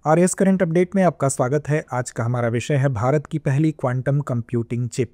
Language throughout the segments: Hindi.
आरएस करंट अपडेट में आपका स्वागत है। आज का हमारा विषय है भारत की पहली क्वांटम कंप्यूटिंग चिप।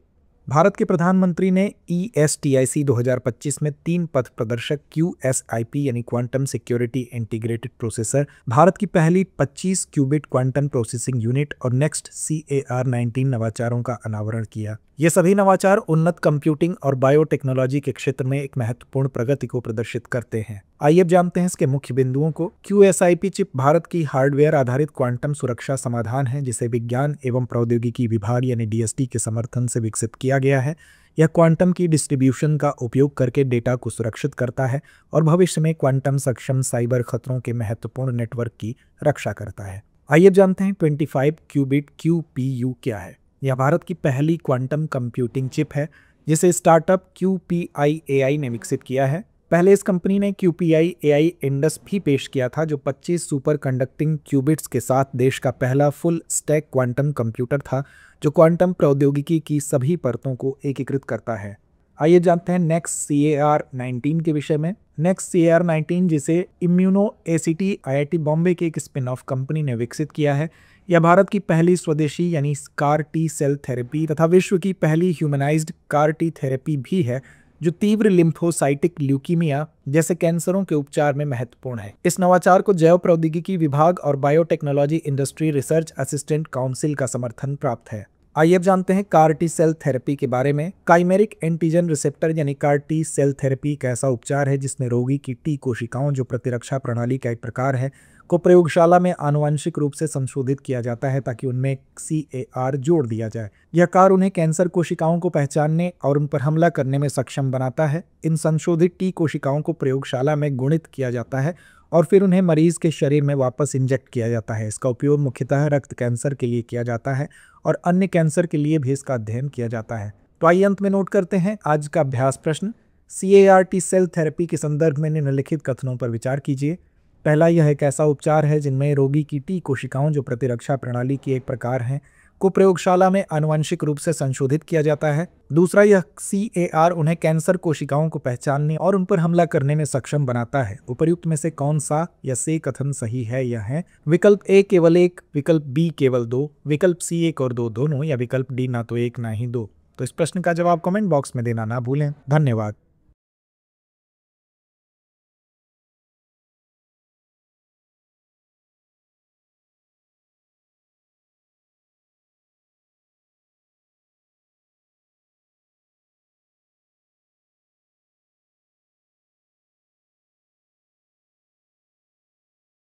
भारत के प्रधानमंत्री ने ESTIC 2025 में 3 पथ प्रदर्शक QSIP यानी quantum security integrated processor, Bharat की पहली 25 क्यूबिट क्वांटम प्रोसेसिंग यूनिट और नेक्स्ट CAR-19 नवाचारों का अनावरण किया। ये सभी नवाचार उन्नत कंप्यूटिंग और बायोटेक्नोलॉजी के क्षेत्र में एक महत्वपूर्ण प्रगति को प्रदर्शित करते हैं। आइए अब जानते हैं इसके मुख्य बिंदुओं को। QSIP चिप भारत की हार्डवेयर आधारित क्वांटम सुरक्षा समाधान है, जिसे विज्ञान एवं प्रौद्योगिकी विभाग यानी DST के समर्थन से विकसित किया गया है। यह क्वांटम की डिस्ट्रीब्यूशन का उपयोग करके डेटा को सुरक्षित करता है और भविष्य में क्वांटम सक्षम साइबर खतरों के महत्वपूर्ण नेटवर्क की रक्षा करता है। आइए अब जानते हैं 25 क्यूबिट QPU क्या है। यह भारत की पहली क्वांटम कंप्यूटिंग चिप है, जिसे स्टार्टअप QPI AI ने विकसित किया है। पहले इस कंपनी ने QPI AI इंडस भी पेश किया था, जो 25 सुपर कंडक्टिंग क्यूबिट्स के साथ देश का पहला फुल स्टैक क्वांटम कंप्यूटर था, जो क्वांटम प्रौद्योगिकी की सभी परतों को एकीकृत करता है। आइए जानते हैं नेक्स्ट CAR-19 के विषय में। नेक्स्ट CAR-19, जिसे इम्यूनोएसिटी IIT बॉम्बे की एक स्पिन ऑफ कंपनी ने विकसित किया है, यह भारत की पहली स्वदेशी यानी CAR-T सेल थेरेपी तथा विश्व की पहली ह्यूमनाइज्ड CAR-T थेरेपी भी है, जो तीव्र लिम्फोसाइटिक ल्यूकीमिया जैसे कैंसरों के उपचार में महत्वपूर्ण है। इस नवाचार को जैव प्रौद्योगिकी विभाग और biotechnology industry research assistant council का समर्थन प्राप्त है। आइए अब जानते हैं CAR-T सेल थेरेपी के बारे में। काइमेरिक एंटीजन रिसेप्टर यानी CAR-T सेल थेरेपी एक ऐसा उपचार है जिसमें रोगी की T कोशिकाओं, जो प्रतिरक्षा प्रणाली का एक प्रकार है, को प्रयोगशाला में आनुवंशिक रूप से संशोधित किया जाता है ताकि उनमें CAR जोड़ दिया जाए। यह कार उन्हें कैंसर कोशिकाओं को पहचानने और उन पर हमला करने में सक्षम बनाता है। इन संशोधित T कोशिकाओं को प्रयोगशाला में गुणित किया जाता है और फिर उन्हें मरीज के शरीर में वापस इंजेक्ट किया जाता है। इसका उपयोग मुख्यतः रक्त कैंसर के लिए किया जाता है और अन्य कैंसर के लिए भी इसका अध्ययन किया जाता है। तो आइए अंत में नोट करते हैं आज का अभ्यास प्रश्न। CAR-T सेल थेरेपी के संदर्भ में निम्नलिखित कथनों पर विचार कीजिए। पहला, यह एक ऐसा उपचार है जिनमें रोगी की T कोशिकाओं, जो प्रतिरक्षा प्रणाली की एक प्रकार हैं, को प्रयोगशाला में आनुवंशिक रूप से संशोधित किया जाता है। दूसरा, यह CAR उन्हें कैंसर कोशिकाओं को पहचानने और उन पर हमला करने में सक्षम बनाता है। उपर्युक्त में से कौन सा या से कथन सही है? यह है विकल्प A केवल 1, विकल्प B केवल 2, विकल्प C 1 और 2 दोनों, या विकल्प D ना तो 1 ना ही 2। तो इस प्रश्न का जवाब कमेंट बॉक्स में देना ना भूलें। धन्यवाद।